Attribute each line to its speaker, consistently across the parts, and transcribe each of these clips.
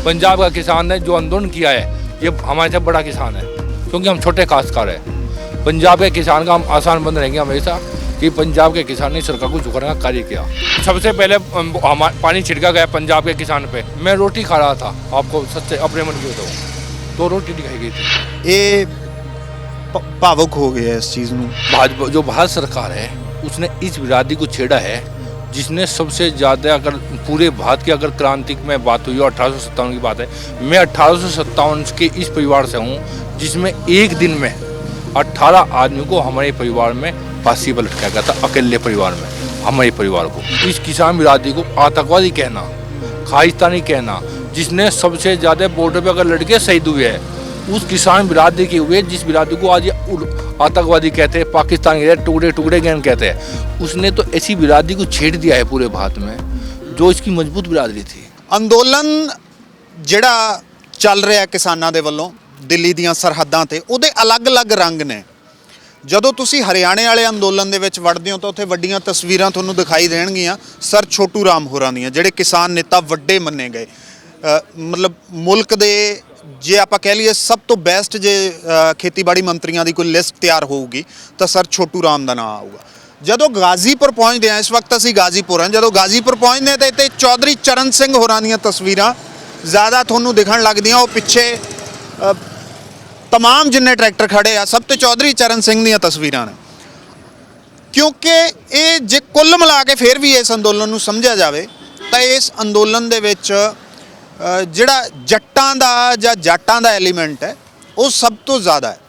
Speaker 1: पंजाब का किसान ने जो आंदोलन किया है ये हमारे से बड़ा किसान है, क्योंकि हम छोटे काश्तकार हैं। पंजाब के किसान का हम आसान बंद रहेंगे हमेशा कि पंजाब के किसान ने सरकार को झुकाने का कार्य किया। सबसे पहले पानी छिड़का गया पंजाब के किसान पे। मैं रोटी खा रहा था, आपको सच्चे अपने मन की बताऊँ तो रोटी दिखाई गई थी।
Speaker 2: ये भावुक हो गया इस चीज़ में।
Speaker 1: भाजपा जो भारत सरकार है उसने इस विरादी को छेड़ा है जिसने सबसे ज़्यादा, अगर पूरे भारत की अगर क्रांति में बात हुई और 1857 की बात है, मैं 1857 के इस परिवार से हूँ जिसमें एक दिन में 18 आदमी को हमारे परिवार में फांसी पर लटकाया गया था, अकेले परिवार में हमारे परिवार को। इस किसान बिरादरी को आतंकवादी कहना, खालिस्तानी कहना, जिसने सबसे ज़्यादा बॉर्डर पे अगर लड़के शहीद हुए हैं उस किसान बिरादरी के हुए, जिस बिरादरी को आज आतंकवादी कहते हैं, पाकिस्तान के टुकड़े टुकड़े गैंग कहते हैं, उसने तो ऐसी बिरादरी को छेड़ दिया है पूरे भारत में जो इसकी मजबूत बिरादरी थी।
Speaker 2: ਅੰਦੋਲਨ ਜਿਹੜਾ ਚੱਲ ਰਿਹਾ ਕਿਸਾਨਾਂ ਦੇ ਵੱਲੋਂ ਦਿੱਲੀ ਦੀਆਂ ਸਰਹੱਦਾਂ ਤੇ, ਉਹਦੇ ਅਲੱਗ-ਅਲੱਗ ਰੰਗ ਨੇ। ਜਦੋਂ ਤੁਸੀਂ ਹਰਿਆਣੇ ਵਾਲੇ ਅੰਦੋਲਨ ਦੇ ਵਿੱਚ ਵੜਦੇ ਹੋ ਤਾਂ ਉੱਥੇ ਵੱਡੀਆਂ ਤਸਵੀਰਾਂ ਤੁਹਾਨੂੰ ਦਿਖਾਈ ਦੇਣਗੀਆਂ ਸਰ ਛੋਟੂ ਰਾਮ ਹੋਰਾਂ ਦੀਆਂ, ਜਿਹੜੇ ਕਿਸਾਨ ਨੇਤਾ ਵੱਡੇ ਮੰਨੇ ਗਏ। ਮਤਲਬ ਮੁਲਕ ਦੇ ਜੇ ਆਪਾਂ ਕਹਿ ਲਈਏ ਸਭ ਤੋਂ ਬੈਸਟ ਜੇ ਖੇਤੀਬਾੜੀ ਮੰਤਰੀਆਂ ਦੀ ਕੋਈ ਲਿਸਟ ਤਿਆਰ ਹੋਊਗੀ ਤਾਂ ਸਰ ਛੋਟੂ ਰਾਮ ਦਾ ਨਾਮ ਆਊਗਾ। ਜਦੋਂ ਗਾਜ਼ੀਪੁਰ ਪਹੁੰਚਦੇ ਆ, ਇਸ ਵਕਤ ਅਸੀਂ ਗਾਜ਼ੀਪੁਰ ਹਾਂ, ਜਦੋਂ ਗਾਜ਼ੀਪੁਰ ਪਹੁੰਚਦੇ ਹਾਂ ਤਾਂ ਇੱਥੇ ਚੌਧਰੀ ਚਰਨ ਸਿੰਘ ਹੋਰਾਂ ਦੀਆਂ ਤਸਵੀਰਾਂ ਜ਼ਿਆਦਾ ਤੁਹਾਨੂੰ ਦਿਖਣ ਲੱਗਦੀਆਂ। ਉਹ ਪਿੱਛੇ तमाम जिन्ने ट्रैक्टर खड़े आ सब तो चौधरी चरण सिंह ਦੀਆਂ ਤਸਵੀਰਾਂ ਨੇ, क्योंकि ये जे कुल मिला के फिर भी इस अंदोलन ਨੂੰ ਸਮਝਿਆ ਜਾਵੇ ਤਾਂ ਇਸ ਅੰਦੋਲਨ ਦੇ ਵਿੱਚ ਜਿਹੜਾ ਜੱਟਾਂ ਦਾ ਜਾਂ ਜਾਟਾਂ ਦਾ ਐਲੀਮੈਂਟ ਹੈ ਉਹ ਸਭ ਤੋਂ ਜ਼ਿਆਦਾ ਹੈ।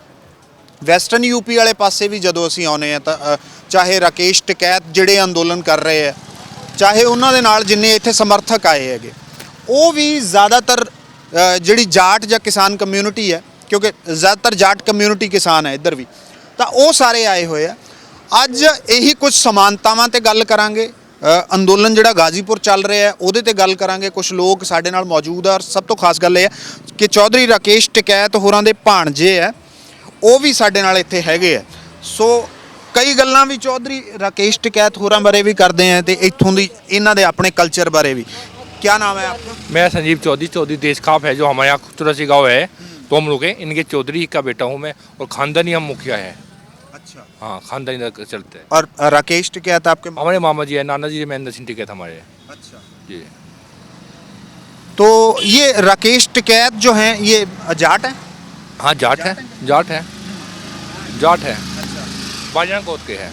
Speaker 2: ਵੈਸਟਰਨ यूपी ਵਾਲੇ ਪਾਸੇ ਵੀ ਜਦੋਂ ਅਸੀਂ ਆਉਨੇ ਆ ਤਾਂ ਚਾਹੇ ਰਾਕੇਸ਼ ਟਿਕੈਤ ਜਿਹੜੇ ਅੰਦੋਲਨ ਕਰ ਰਹੇ ਆ, ਚਾਹੇ ਉਹਨਾਂ ਦੇ ਨਾਲ ਜਿੰਨੇ ਇੱਥੇ ਸਮਰਥਕ ਆਏ ਹੈਗੇ, ਉਹ ਵੀ ਜ਼ਿਆਦਾਤਰ ਜਿਹੜੀ ਜਾਟ ਜਾਂ ਕਿਸਾਨ ਕਮਿਊਨਿਟੀ ਹੈ, क्योंकि ज़्यादातर जाट कम्यूनिटी किसान है इधर भी, तो वो सारे आए हुए हैं। अज यही कुछ समानतावां ते गल करांगे। अंदोलन जिहड़ा गाजीपुर चल रहा है उहदे ते गल करांगे। कुछ लोग साडे नाल मौजूद है और सब तो खास गल यह है कि चौधरी राकेश टिकैत होरां दे भाणजे है वो भी साडे नाल इत्थे हैगे है। सो कई गल्लां भी चौधरी राकेश टिकैत होरां बारे भी करदे हैं ते इत्थों दी इन्हां दे अपने कल्चर बारे भी। क्या नाम है आपका?
Speaker 1: मैं संजीव चौधरी, चौधरी देश खाप है जो हमारे यहाँ चौरासी गाँव है तो हम लोग हैं, इनके चौधरी का बेटा हूँ मैं और ख़ानदानी हम मुखिया है।
Speaker 2: अच्छा,
Speaker 1: हाँ खानदानी चलते हैं।
Speaker 2: और राकेश टिकैत आपके?
Speaker 1: हमारे मामा जी है, नाना जी महेंद्र सिंह टिकैत हमारे।
Speaker 2: अच्छा
Speaker 1: जी।
Speaker 2: तो ये राकेश टिकैत जो हैं ये जाट हैं?
Speaker 1: हाँ जाट है, जाट है, जाट है। बाजान गोत्र के है।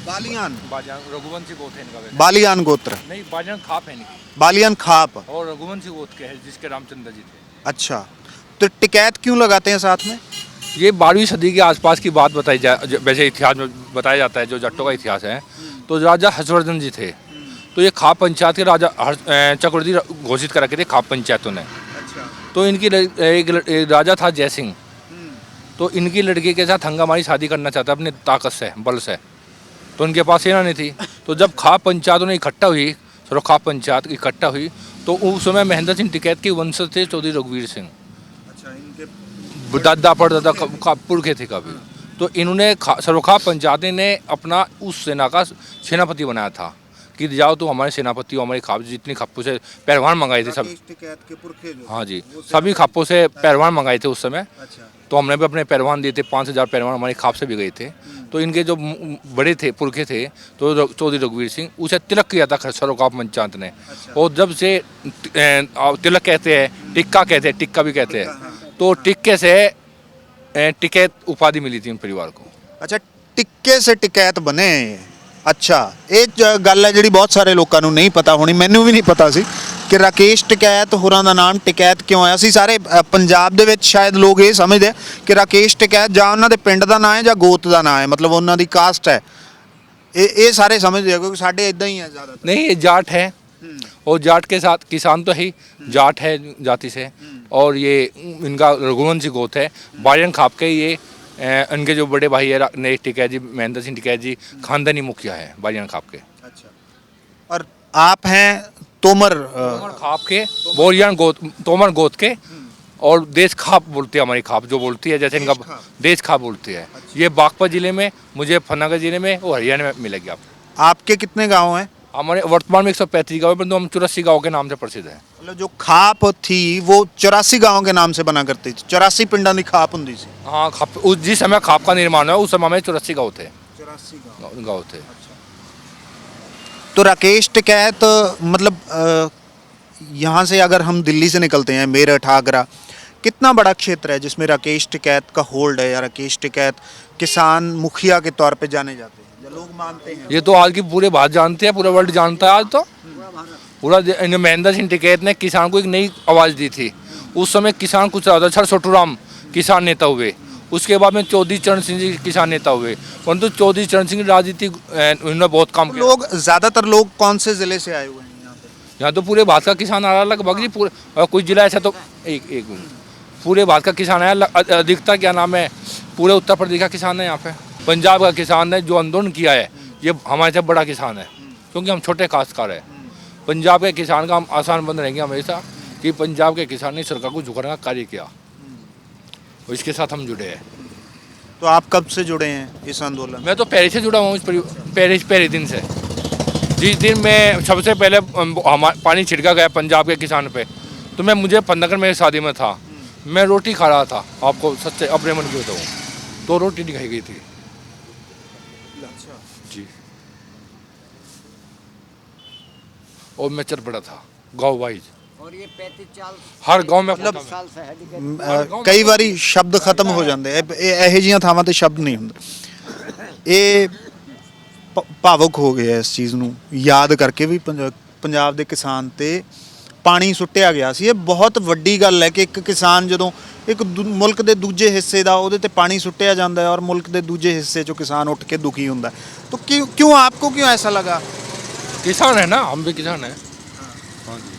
Speaker 2: बालियान?
Speaker 1: बाजान रघुवंशी गोत्र है इनका।
Speaker 2: बालियान गोत्र
Speaker 1: नहीं, बाजान खाप है इनकी।
Speaker 2: बालियान खाप
Speaker 1: और रघुवंशी गोत्र के है जिसके रामचंद्र जी थे।
Speaker 2: अच्छा, तो टिकैत क्यों लगाते हैं साथ में?
Speaker 1: ये 12वीं सदी के आसपास की बात बताई जाए, वैसे इतिहास में बताया जाता है जो जट्टों का इतिहास है। तो राजा हर्षवर्धन जी थे, तो ये खाप पंचायत के राजा चक्रवर्ती घोषित करा के थे खाप पंचायतों ने।
Speaker 2: अच्छा,
Speaker 1: तो इनकी एक राजा था जय सिंह, तो इनकी लड़की के साथ हंगामारी शादी करना चाहता अपने ताकत से, बल से, तो उनके पास सेना नहीं थी। तो जब खाप पंचायतों ने इकट्ठा हुई, चलो खाप पंचायत इकट्ठा हुई, तो उस समय महेंद्र सिंह टिकैत के वंशज थे चौधरी रघुवीर सिंह। दादा परदादा पुरखे थे कभी। तो इन्होंने सरोखा पंचायत ने अपना उस सेना का सेनापति बनाया था कि जाओ तो हमारे सेनापति हो, हमारे खाप जितनी खापों से पहलवान मंगाए थे सब। हाँ जी, सभी खापों से पहलवान मंगाए थे उस समय।
Speaker 2: अच्छा,
Speaker 1: तो हमने भी अपने पहलवान दिए थे, 5000 पहलवान हमारे खाप से भी गए थे। तो इनके जो बड़े थे पुरखे थे तो चौधरी रघुवीर सिंह, उसे तिलक किया था सरोखा पंचायत ने। और जब से तिलक कहते हैं, टिक्का कहते हैं, टिक्का भी कहते हैं, तो टिक्के से टिकैत उपाधि मिली थी इन परिवार को।
Speaker 2: अच्छा, टिक्के से टिकैत बने। अच्छा, एक गल है जी बहुत सारे लोगों को नहीं पता होनी, मैनू भी नहीं पता सी कि राकेश टिकैत होरां दा नाम टिकैत क्यों आया। असीं सारे पंजाब दे विच शायद लोग ये समझते कि राकेश टिकैत जां उन्हां दे पिंड दा नाम है जां गोत दा नाम है, मतलब उन्हां दी कास्ट है। ये सारे समझते हैं क्योंकि साडे इदां ही है ज़्यादा।
Speaker 1: नहीं, ये जाट है और जाट के साथ किसान तो ही जाट है जाति से, और ये इनका रघुवंशी गोत्र है। बाजन खाप के ये इनके जो बड़े भाई है नेश टिकैत जी, महेंद्र सिंह टिकैत जी, खानदानी मुखिया है बाजन खाप के।
Speaker 2: अच्छा, और आप हैं तोमर
Speaker 1: खाप के, बोरियान गोत, तोमर गोत के, और देश खाप बोलती है हमारी खाप जो बोलती है, जैसे इनका देश खाप बोलती है। ये बागपत जिले में, मुझे फनागढ़ जिले में और हरियाणा में मिलेगी। आप
Speaker 2: आपके कितने गाँव हैं?
Speaker 1: हमारे वर्तमान में 135 गाँव है, परंतु हम 84 गाँव के नाम से प्रसिद्ध हैं।
Speaker 2: मतलब जो खाप थी वो 84 गांव के नाम से बना करती थी, 84 पिंडा की खाप हुंदी सी।
Speaker 1: हाँ, जिस समय खाप का निर्माण हुआ उस समय में 84 गाँव थे।
Speaker 2: 84
Speaker 1: गाँव थे।
Speaker 2: तो राकेश टिकैत मतलब यहाँ से अगर हम दिल्ली से निकलते हैं, मेरठ, आगरा, कितना बड़ा क्षेत्र है जिसमें राकेश टिकैत का होल्ड है, या राकेश टिकैत किसान मुखिया के तौर पे जाने जाते हैं, या लोग मानते हैं?
Speaker 1: ये तो आज की पूरे भारत जानते हैं, पूरा वर्ल्ड जानता है आज तो। पूरा महेंद्र सिंह टिकैत ने किसान को एक नई आवाज़ दी थी। उस समय किसान कुछ ज़्यादा था, छोटूराम किसान नेता हुए, उसके बाद में चौधरी चरण सिंह जी किसान नेता हुए, परंतु चौधरी चरण सिंह की राजनीति उन्होंने बहुत काम किया।
Speaker 2: लोग ज़्यादातर लोग कौन से ज़िले से आए हुए हैं यहाँ पे?
Speaker 1: यहाँ तो पूरे भारत का किसान आ रहा है लगभग जी, पूरे कोई जिला ऐसा तो एक मिनट, पूरे भारत का किसान है, अधिकतर क्या नाम है, पूरे उत्तर प्रदेश का किसान है यहाँ पे। पंजाब का किसान है जो आंदोलन किया है, ये हमारे से बड़ा किसान है, क्योंकि हम छोटे काश्तकार हैं। पंजाब के किसान का हम आसान बंद रहेंगे हमेशा कि पंजाब के किसान ने सरकार को झुकाने का कार्य किया, और इसके साथ हम जुड़े हैं।
Speaker 2: तो आप कब से जुड़े हैं इस आंदोलन?
Speaker 1: मैं तो पहले से जुड़ा हूँ, पहले दिन से। जिस दिन मैं सबसे पहले पानी छिड़का गया पंजाब के किसान पे, तो मुझे पंडकर मेरी शादी में था, मैं रोटी खा रहा था, आपको सच्चे अपने मन की बताऊँ तो रोटी नहीं खाई गई थी जी, और मैं चल पड़ा था गाँव वाइज,
Speaker 3: और ये 35
Speaker 1: हर गांव में
Speaker 2: मतलब
Speaker 3: साल से है।
Speaker 2: कई बारी शब्द खत्म हो जाते ਇਹੋ ਜਿਹੀਆਂ ਥਾਵਾਂ ਤੇ ਸ਼ਬਦ ਨਹੀਂ ਹੁੰਦੇ। ਇਹ ਭਾਵੁਕ ਹੋ ਗਿਆ ਇਸ ਚੀਜ਼ ਨੂੰ ਯਾਦ ਕਰਕੇ ਵੀ ਪੰਜਾਬ ਦੇ ਕਿਸਾਨ ਤੇ ਪਾਣੀ ਸੁੱਟਿਆ ਗਿਆ ਸੀ। ਇਹ ਬਹੁਤ ਵੱਡੀ ਗੱਲ ਹੈ ਕਿ ਇੱਕ ਕਿਸਾਨ ਜਦੋਂ ਇੱਕ ਮੁਲਕ ਦੇ ਦੂਜੇ ਹਿੱਸੇ ਦਾ ਉਹਦੇ ਤੇ ਪਾਣੀ ਸੁੱਟਿਆ ਜਾਂਦਾ ਹੈ ਔਰ ਮੁਲਕ ਦੇ ਦੂਜੇ ਹਿੱਸੇ 'ਚੋਂ ਕਿਸਾਨ ਉੱਠ ਕੇ ਦੁਖੀ ਹੁੰਦਾ ਹੈ। तो क्यों आपको क्यों ऐसा लगा?
Speaker 1: किसान है ना, हम भी किसान हैं। हाँ जी,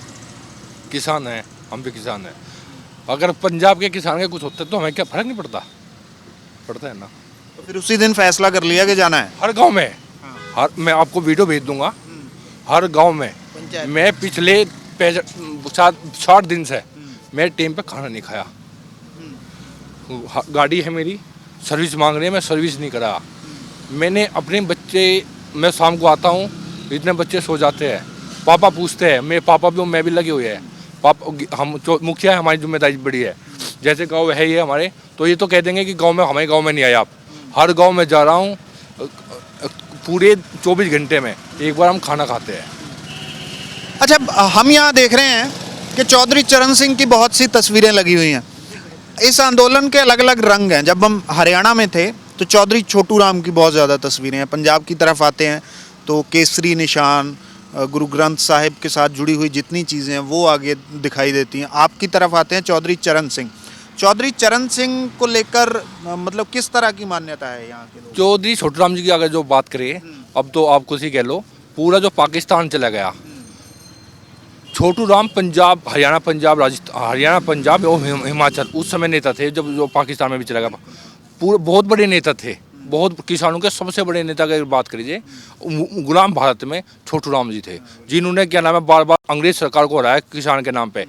Speaker 1: किसान है, हम भी किसान हैं। अगर पंजाब के किसान के कुछ होते तो हमें क्या फर्क नहीं पड़ता? पड़ता है ना।
Speaker 2: तो फिर उसी दिन फैसला कर लिया कि जाना है
Speaker 1: हर गांव में, मैं आपको वीडियो भेज दूंगा, हर गांव में। मैं पिछले 60 दिन से मैं टाइम पे खाना नहीं खाया। गाड़ी है मेरी, सर्विस मांग रही है, मैं सर्विस नहीं करा। मैंने अपने बच्चे, मैं शाम को आता हूँ, इतने बच्चे सो जाते हैं, पापा पूछते हैं, मेरे पापा भी मैं भी लगे हुए हैं, पापा हम मुखिया है, हमारी जिम्मेदारी बड़ी है। जैसे गांव है ये हमारे, तो ये तो कह देंगे कि गांव में, हमारे गांव में नहीं आए आप। हर गांव में जा रहा हूँ, पूरे 24 घंटे में एक बार हम खाना खाते हैं।
Speaker 2: अच्छा, हम यहाँ देख रहे हैं कि चौधरी चरण सिंह की बहुत सी तस्वीरें लगी हुई हैं। इस आंदोलन के अलग अलग रंग हैं। जब हम हरियाणा में थे तो चौधरी छोटू राम की बहुत ज़्यादा तस्वीरें हैं। पंजाब की तरफ आते हैं तो केसरी निशान, गुरु ग्रंथ साहिब के साथ जुड़ी हुई जितनी चीज़ें हैं वो आगे दिखाई देती हैं। आपकी तरफ आते हैं चौधरी चरण सिंह। चौधरी चरण सिंह को लेकर मतलब किस तरह की मान्यता है यहाँ के लोग?
Speaker 1: चौधरी छोटू राम जी की अगर जो बात करें, अब तो आप कुछ ही कह लो, पूरा जो पाकिस्तान चला गया, छोटू राम पंजाब, हरियाणा पंजाब, राजस्थान, हरियाणा पंजाब और हिमाचल उस समय नेता थे, जब जो पाकिस्तान में भी चला गया। पूरे बहुत बड़े नेता थे, बहुत किसानों के सबसे बड़े नेता की बात करिए, गुलाम भारत में छोटू राम जी थे, जिन्होंने क्या नाम है बार बार अंग्रेज सरकार को हराया किसान के नाम पे।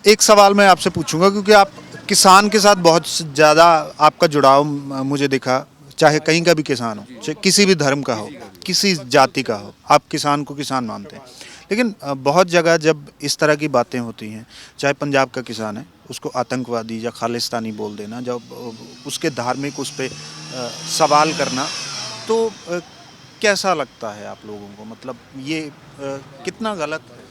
Speaker 2: एक सवाल मैं आपसे पूछूंगा, क्योंकि आप किसान के साथ बहुत ज़्यादा आपका जुड़ाव मुझे दिखा, चाहे कहीं का भी किसान हो, चाहे किसी भी धर्म का हो, किसी जाति का हो, आप किसान को किसान मानते हैं। लेकिन बहुत जगह जब इस तरह की बातें होती हैं, चाहे पंजाब का किसान है, उसको आतंकवादी या खालिस्तानी बोल देना, जब उसके धार्मिक उस पर सवाल करना, तो कैसा लगता है आप लोगों को? मतलब ये कितना गलत है?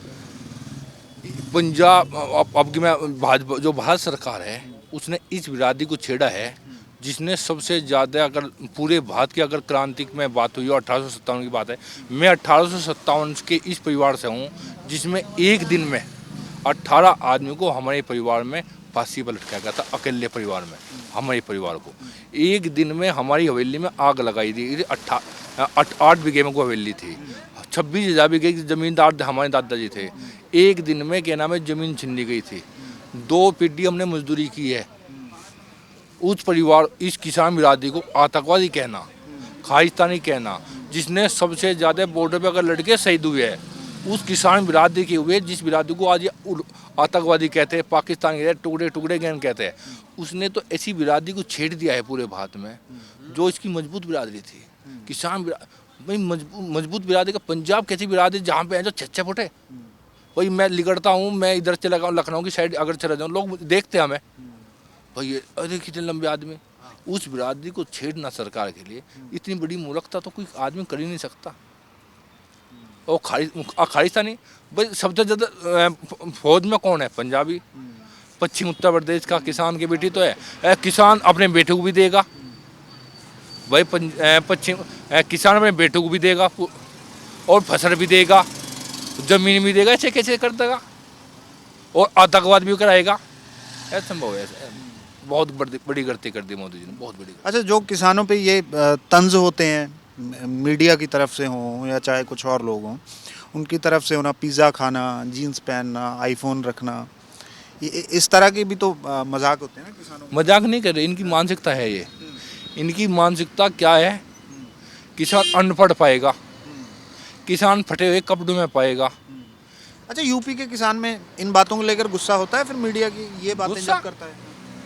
Speaker 1: पंजाब अब की मैं भाजपा जो भारत सरकार है उसने इस विरादी को छेड़ा है, जिसने सबसे ज़्यादा, अगर पूरे भारत की अगर क्रांति में बात हुई, 1857 की बात है, मैं 1857 के इस परिवार से हूँ जिसमें एक दिन में 18 आदमी को हमारे परिवार में फांसी पर लटकाया गया था। अकेले परिवार में हमारे परिवार को एक दिन में हमारी हवेली में आग लगाई थी। 8 बीघे में को हवेली थी, 26,000 बीघे की जमींदार हमारे दादाजी थे। एक दिन में क्या नाम है ज़मीन छीन ली गई थी। 2 पीढ़ी हमने मजदूरी की है। उस परिवार, इस किसान बिरादरी को आतंकवादी कहना, खालिस्तानी कहना, जिसने सबसे ज़्यादा बॉर्डर पे अगर लड़के शहीद हुए हैं, उस किसान बिरादरी के हुए, जिस बिरादरी को आज आतंकवादी कहते हैं, पाकिस्तान के टुकड़े टुकड़े गैंग कहते हैं, उसने तो ऐसी बिरादरी को छेड़ दिया है पूरे भारत में, जो इसकी मजबूत बिरादरी थी। किसान भाई मजबूत बिरादरी का पंजाब कैसी बिरादरी जहाँ पे है जो 6-6 फुट है। भाई मैं लिगड़ता हूँ, मैं इधर चला जाऊँ लखनऊ की साइड अगर चला जाऊँ, लोग देखते हैं हमें, भाई ये अरे कितने लंबे आदमी। उस बिरादरी को छेड़ना सरकार के लिए इतनी बड़ी मूर्खता तो कोई आदमी कर ही नहीं सकता। और खालिस्तानी भाई सबसे ज़्यादा फौज में कौन है? पंजाबी। पश्चिम उत्तर प्रदेश का किसान की बेटी तो है, किसान अपने बेटे को भी देगा भाई। पश्चिम किसान अपने बेटों को भी देगा और फसल भी देगा, जमीन भी देगा, ऐसे कैसे कर देगा? और आतंकवाद भी कराएगा, ऐसा संभव है? बहुत बड़ी गलती कर दी मोदी जी ने, बहुत बड़ी।
Speaker 2: अच्छा, जो किसानों पे ये तंज होते हैं मीडिया की तरफ से हों या चाहे कुछ और लोग हों, उनकी तरफ से होना, पिज़्ज़ा खाना, जीन्स पहनना, आईफोन रखना, इस तरह के भी तो मजाक होते हैं ना किसानों।
Speaker 1: मजाक नहीं कर रहे, इनकी मानसिकता है ये। इनकी मानसिकता क्या है? किसान अनपढ़ पाएगा, किसान फटे हुए कपड़ों में पाएगा।
Speaker 2: अच्छा, यूपी के किसान में इन बातों को लेकर गुस्सा होता है फिर मीडिया की ये बातें
Speaker 1: गुस्सा?
Speaker 2: जब करता है?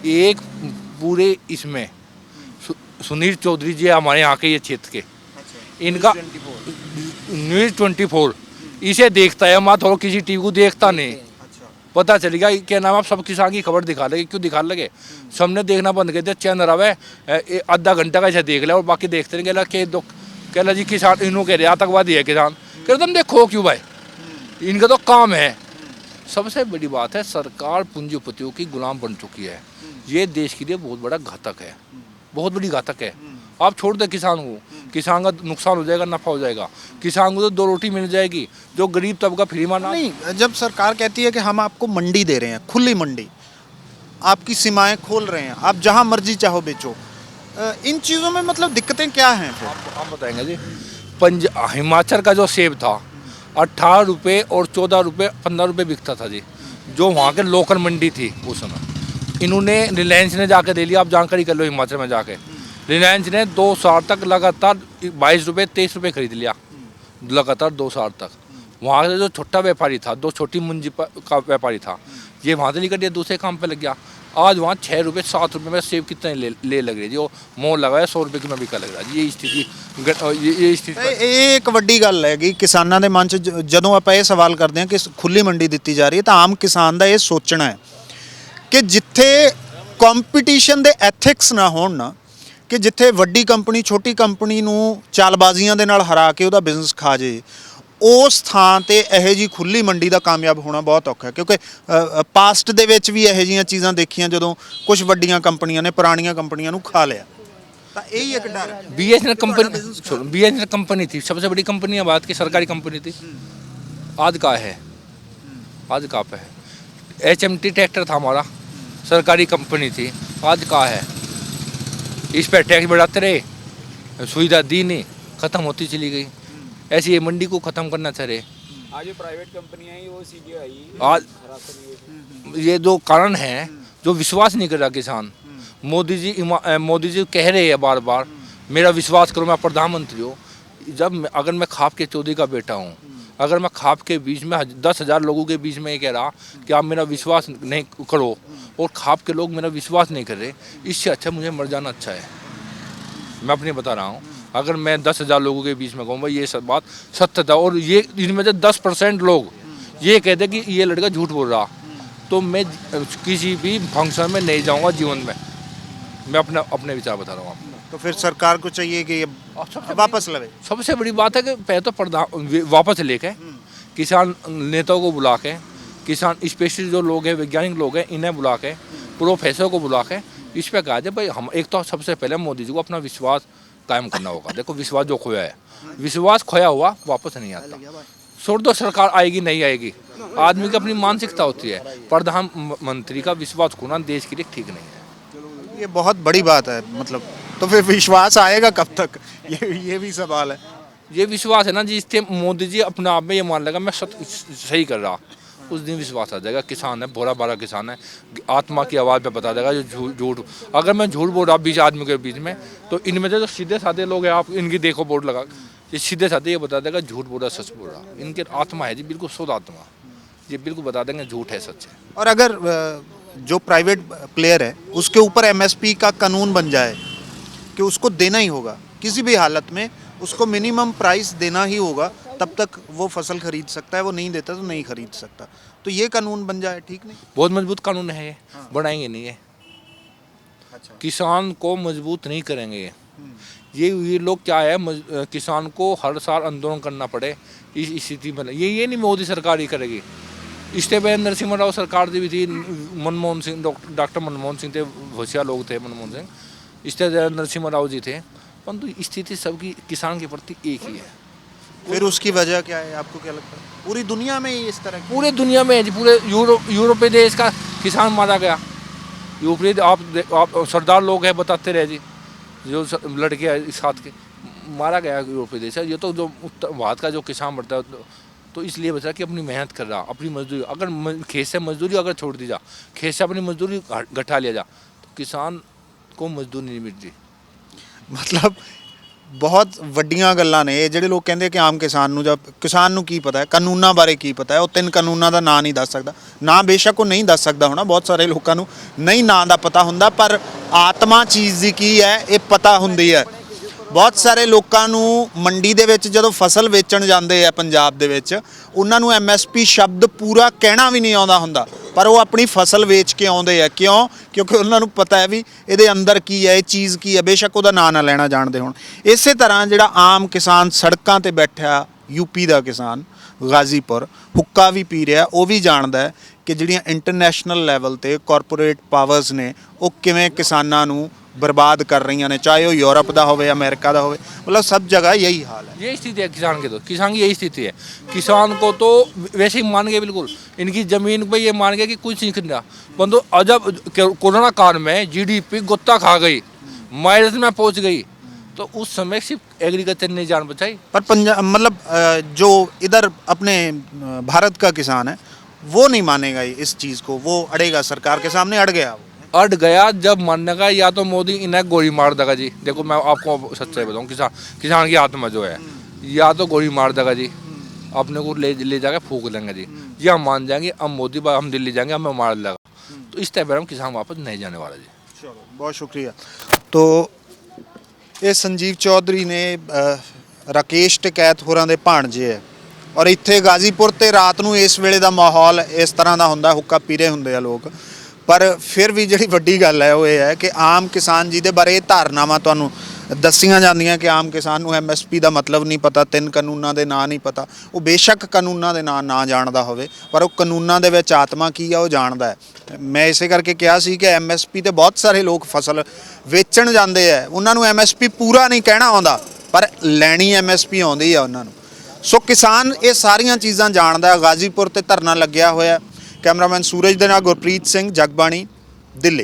Speaker 1: एक पूरे इसमें सुनील चौधरी जी हमारे यहाँ के ये क्षेत्र के, इनका न्यूज़ 24 इसे देखता है, मैं थोड़ा किसी टीवी को देखता नहीं। पता चलेगा क्या नाम, आप सब किसान की खबर दिखा लगे, क्यों दिखा लगे? सबने देखना बंद कर दिया, चैनल आवे आधा घंटा का ऐसे देख लिया और बाकी देखते नहीं। कहला जी किसान इन्हों कह रहे आतंकवादी है किसान, कह तुम देखो क्यों भाई, इनका तो काम है। सबसे बड़ी बात है, सरकार पूंजीपतियों की गुलाम बन चुकी है। ये देश के लिए बहुत बड़ा घातक है, बहुत बड़ी घातक है। आप छोड़ दे किसान को, किसान का नुकसान हो जाएगा, नफा हो जाएगा। किसान को तो 2 रोटी मिल जाएगी, जो गरीब तबका फ्री माना।
Speaker 2: नहीं, जब सरकार कहती है कि हम आपको मंडी दे रहे हैं, खुली मंडी, आपकी सीमाएं खोल रहे हैं, आप जहां मर्जी चाहो बेचो, इन चीज़ों में मतलब दिक्कतें क्या हैं फिर?
Speaker 1: आप बताएंगे जी। हिमाचल का जो सेब था 18 रुपये और 14 रुपये 15 रुपये बिकता था जी, जो वहाँ के लोकल मंडी थी उस समय। इन्होंने रिलायंस ने जाके दे लिया, आप जानकारी कर लो हिमाचल में जाके। रिलायंस ने 2 साल तक लगातार 22 रुपये 23 रुपये खरीद लिया, लगातार 2 साल तक। वहाँ से जो छोटा व्यापारी था, 2 छोटी मुंजी का व्यापारी था, ये वहाँ से निकल गया, दूसरे काम पे लग गया। आज वहाँ 6 रुपये 7 रुपये में सेब कितने ले लग रहे जी, वो मोल लगाया 100 रुपये की में बिका लग रहा जी। ये स्थिति
Speaker 2: ਇਹ ਇੱਕ ਵੱਡੀ ਗੱਲ ਹੈ ਕਿ ਕਿਸਾਨਾਂ ਦੇ ਮਨ 'ਚ ਜਦੋਂ ਆਪਾਂ ਇਹ ਸਵਾਲ ਕਰਦੇ ਹਾਂ ਕਿ ਖੁੱਲੀ ਮੰਡੀ ਦਿੱਤੀ ਜਾ ਰਹੀ ਹੈ, ਤਾਂ ਆਮ ਕਿਸਾਨ ਦਾ ਇਹ ਸੋਚਣਾ ਹੈ ਕਿ ਜਿੱਥੇ ਕੰਪੀਟੀਸ਼ਨ ਦੇ ਐਥਿਕਸ ਨਾ ਹੋਣ ਨਾ, ਕਿ ਜਿੱਥੇ ਵੱਡੀ ਕੰਪਨੀ ਛੋਟੀ ਕੰਪਨੀ ਨੂੰ ਚਾਲਬਾਜ਼ੀਆਂ ਦੇ ਨਾਲ ਹਰਾ ਕੇ ਉਹਦਾ ਬਿਜ਼ਨਸ ਖਾ ਜੇ, ਉਸ ਥਾਂ ਤੇ ਇਹੋ ਜੀ ਖੁੱਲੀ ਮੰਡੀ ਦਾ ਕਾਮਯਾਬ ਹੋਣਾ ਬਹੁਤ ਔਖਾ ਹੈ। ਕਿਉਂਕਿ ਪਾਸਟ ਦੇ ਵਿੱਚ ਵੀ ਇਹੋ ਜਿਹੀਆਂ ਚੀਜ਼ਾਂ ਦੇਖੀਆਂ ਜਦੋਂ ਕੁਝ ਵੱਡੀਆਂ ਕੰਪਨੀਆਂ ਨੇ ਪੁਰਾਣੀਆਂ ਕੰਪਨੀਆਂ ਨੂੰ ਖਾ ਲਿਆ, ਤਾਂ ਇਹੀ ਇੱਕ ਡਰ ਹੈ।
Speaker 1: BSNL कंपनी थी, सबसे बड़ी कंपनी है भारत की, सरकारी कंपनी थी। आज कहाँ है? आज कहाँ पे है? HMT ट्रैक्टर था हमारा, सरकारी कंपनी थी, आज कहाँ है? इस पर टैक्स बढ़ाते रहे, सुविधा दी नहीं, ख़त्म होती चली गई। ऐसी ये मंडी को ख़त्म करना चाह रहे।
Speaker 4: आज जो प्राइवेट कंपनियां हैं वो सीधे आई,
Speaker 1: आज ये जो कारण है, जो विश्वास नहीं कर रहा किसान। मोदी जी कह रहे हैं बार बार, मेरा विश्वास करो, मैं प्रधानमंत्री हूँ। जब अगर मैं खाप के चौधरी का बेटा हूँ, अगर मैं खाप के बीच में 10,000 लोगों के बीच में ये कह रहा कि आप मेरा विश्वास नहीं करो और खाप के लोग मेरा विश्वास नहीं कर रहे, इससे अच्छा मुझे मर जाना अच्छा है। मैं अपनी बता रहा हूँ, अगर मैं 10,000 लोगों के बीच में कहूँ भाई ये सब बात सत्य था और ये इनमें से 10% लोग ये कहते कि ये लड़का झूठ बोल रहा, तो मैं किसी भी फंक्शन में नहीं जाऊँगा जीवन में। मैं अपने विचार बता रहा हूँ आपको।
Speaker 2: तो फिर सरकार को चाहिए कि ये वापस लवे।
Speaker 1: सबसे बड़ी बात है कि पहले तो वापस लेके किसान नेताओं को बुला के, किसान स्पेशली जो लोग हैं, वैज्ञानिक लोग हैं, इन्हें बुला के, प्रोफेसर को बुला के इस पर कहा जाए भाई हम एक तो सबसे पहले मोदी जी को अपना विश्वास कायम करना होगा। देखो विश्वास जो खोया है, विश्वास खोया हुआ वापस नहीं आता। छोड़ दो सरकार आएगी नहीं आएगी, आदमी की अपनी मानसिकता होती है। प्रधानमंत्री का विश्वास खोना देश के लिए ठीक नहीं है।
Speaker 2: ये बहुत बड़ी बात है, मतलब तो फिर विश्वास आएगा कब तक, ये भी सवाल है।
Speaker 1: ये विश्वास है ना, जिससे मोदी जी अपने आप में ये मान लेगा मैं सही कर रहा, उस दिन विश्वास आ जाएगा। किसान है, भोला भाला किसान है, आत्मा की आवाज़ पे बता देगा जो झूठ। अगर मैं झूठ बोल रहा 20 आदमी के बीच में, तो इनमें से जो सीधे साधे लोग हैं, आप इनकी देखो बोर्ड लगा, ये सीधे साधे ये बता देगा झूठ बोल रहा सच बोल रहा। इनकी आत्मा है जी बिल्कुल शुद्ध आत्मा, ये बिल्कुल बता देंगे झूठ है सच है।
Speaker 2: और अगर जो प्राइवेट प्लेयर है उसके ऊपर MSP का कानून बन जाए कि उसको देना ही होगा, किसी भी हालत में उसको मिनिमम प्राइस देना ही होगा, तब तक वो फसल खरीद सकता है, वो नहीं देता तो नहीं खरीद सकता। तो ये कानून बन जाए, ठीक नहीं?
Speaker 1: बहुत मजबूत कानून है ये, बनाएंगे नहीं ये,
Speaker 2: अच्छा।
Speaker 1: किसान को मजबूत नहीं करेंगे ये लोग क्या है, किसान को हर साल आंदोलन करना पड़े इस स्थिति में। ये नहीं मोदी सरकार ही करेगी। इससे पहले नरसिम्हा राव सरकार भी थी, मनमोहन सिंह, डॉक्टर मनमोहन सिंह थे, होशियार लोग थे मनमोहन सिंह, इससे नरसिम्हा राव जी थे, परंतु स्थिति सबकी किसान के प्रति एक ही है।
Speaker 2: फिर उसकी वजह क्या है, आपको क्या लगता है? पूरी दुनिया में ही इस तरह की?
Speaker 1: पूरे दुनिया में जी, पूरे यूरोपीय देश का किसान मारा गया। यूरोपीय आप सरदार लोग हैं, बताते रहे जी, जो लड़के हैं इस हाथ के, मारा गया यूरोपीय देश है। ये तो जो भारत का जो किसान बढ़ता है तो इसलिए बचा कि अपनी मेहनत कर रहा, अपनी मजदूरी, अगर खेत से मजदूरी अगर छोड़ दी जा, खेत से अपनी मजदूरी घटा लिया जा, तो किसान को मजदूरी नहीं मिलती।
Speaker 2: ਮਤਲਬ ਬਹੁਤ ਵੱਡੀਆਂ ਗੱਲਾਂ ਨੇ ਇਹ। ਜਿਹੜੇ ਲੋਕ ਕਹਿੰਦੇ ਕਿ ਆਮ ਕਿਸਾਨ ਨੂੰ ਕੀ ਪਤਾ ਹੈ, ਕਾਨੂੰਨਾਂ ਬਾਰੇ ਕੀ ਪਤਾ ਹੈ, ਉਹ 3 ਕਾਨੂੰਨਾਂ ਦਾ ਨਾਂ ਨਹੀਂ ਦੱਸ ਸਕਦਾ। ਨਾ ਬੇਸ਼ੱਕ ਉਹ ਨਹੀਂ ਦੱਸ ਸਕਦਾ ਹੋਣਾ, ਬਹੁਤ ਸਾਰੇ ਲੋਕਾਂ ਨੂੰ ਨਹੀਂ ਨਾਂ ਦਾ ਪਤਾ ਹੁੰਦਾ, ਪਰ ਆਤਮਾ ਚੀਜ਼ ਦੀ ਕੀ ਹੈ ਇਹ ਪਤਾ ਹੁੰਦੀ ਹੈ। ਬਹੁਤ ਸਾਰੇ ਲੋਕਾਂ ਨੂੰ ਮੰਡੀ ਦੇ ਵਿੱਚ ਜਦੋਂ ਫਸਲ ਵੇਚਣ ਜਾਂਦੇ ਆ ਪੰਜਾਬ ਦੇ ਵਿੱਚ, ਉਹਨਾਂ ਨੂੰ MSP ਸ਼ਬਦ ਪੂਰਾ ਕਹਿਣਾ ਵੀ ਨਹੀਂ ਆਉਂਦਾ ਹੁੰਦਾ, ਪਰ ਉਹ ਆਪਣੀ ਫਸਲ ਵੇਚ ਕੇ ਆਉਂਦੇ ਆ। ਕਿਉਂ? ਕਿਉਂਕਿ ਉਹਨਾਂ ਨੂੰ ਪਤਾ ਹੈ ਵੀ ਇਹਦੇ ਅੰਦਰ ਕੀ ਹੈ, ਇਹ ਚੀਜ਼ ਕੀ ਹੈ, ਬੇਸ਼ੱਕ ਉਹਦਾ ਨਾਂ ਨਾ ਲੈਣਾ ਜਾਣਦੇ ਹੋਣ। ਇਸੇ ਤਰ੍ਹਾਂ ਜਿਹੜਾ ਆਮ ਕਿਸਾਨ ਸੜਕਾਂ ਤੇ ਬੈਠਾ UP ਦਾ ਕਿਸਾਨ ਗਾਜ਼ੀਪੁਰ ਹੁੱਕਾ ਵੀ ਪੀ ਰਿਹਾ, ਉਹ ਵੀ ਜਾਣਦਾ ਹੈ ਕਿ ਜਿਹੜੀਆਂ ਇੰਟਰਨੈਸ਼ਨਲ ਲੈਵਲ ਤੇ ਕਾਰਪੋਰੇਟ ਪਾਵਰਸ ਨੇ ਉਹ ਕਿਵੇਂ ਕਿਸਾਨਾਂ ਨੂੰ बर्बाद कर रही ने, चाहे वो यूरोप का होवे, अमेरिका का होवे, मतलब सब जगह यही हाल है।
Speaker 1: यही स्थिति है किसान के, तो किसान की यही स्थिति है। किसान को तो वैसे ही मान गए, बिल्कुल इनकी ज़मीन पे ये मान गए कि कुछ नहीं करना, परंतु जब कोरोना काल में GDP गुत्ता खा गई, माइनस में पहुंच गई, तो उस समय सिर्फ एग्रीकल्चर ने जान बचाई।
Speaker 2: पर पंजाब मतलब जो इधर अपने भारत का किसान है वो नहीं मानेगा इस चीज़ को, वो अड़ेगा, सरकार के सामने अड़ गया।
Speaker 1: अड़ गया जब मानने का, या तो मोदी इन्हें गोली मार देगा जी। देखो मैं आपको सच्चाई बताऊँ, किसान की आत्मा जो है, या तो गोली मार देगा जी, अपने को ले जाकर फूक लेंगे जी, या हम मान जाएंगे अब मोदी हम दिल्ली जाएंगे हमें मार देगा। तो इस टाइप पर हम किसान वापस नहीं जाने वाला जी।
Speaker 2: चलो बहुत शुक्रिया। तो ये संजीव चौधरी ने राकेश टिकैत होरां दे भाणजे है, और इत्थे गाजीपुर ते रात नूं इस वेले दा माहौल इस तरह का हुंदा, हुक्का पी रहे हुंदे आ लोग। पर फिर भी जिहड़ी वड्डी गल है वो ये है कि आम किसान जिहदे बारे धारनावां तुहानूं दस्सियां जांदियां कि आम किसान नूं MSP दा मतलब नहीं पता, 3 कानूनां दे नां नहीं पता। वो बेशक कानूनां दे नां ना जाणदा होवे, पर वो कानूनां दे विच आत्मा की है वो जाणदा है। मैं इसे करके कहा सी कि MSP ते बहुत सारे लोग फसल वेचण जांदे है, उन्हां नूं MSP पूरा नहीं कहना आउंदा, पर लैणी MSP आउंदी है उन्हां नूं। सो किसान ये सारियां चीज़ां जाणदा है। गाजीपुर ते धरना लग्या होया। कैमरामैन सूरज दे नाल गुरप्रीत सिंह, जगबाणी, दिल्ली।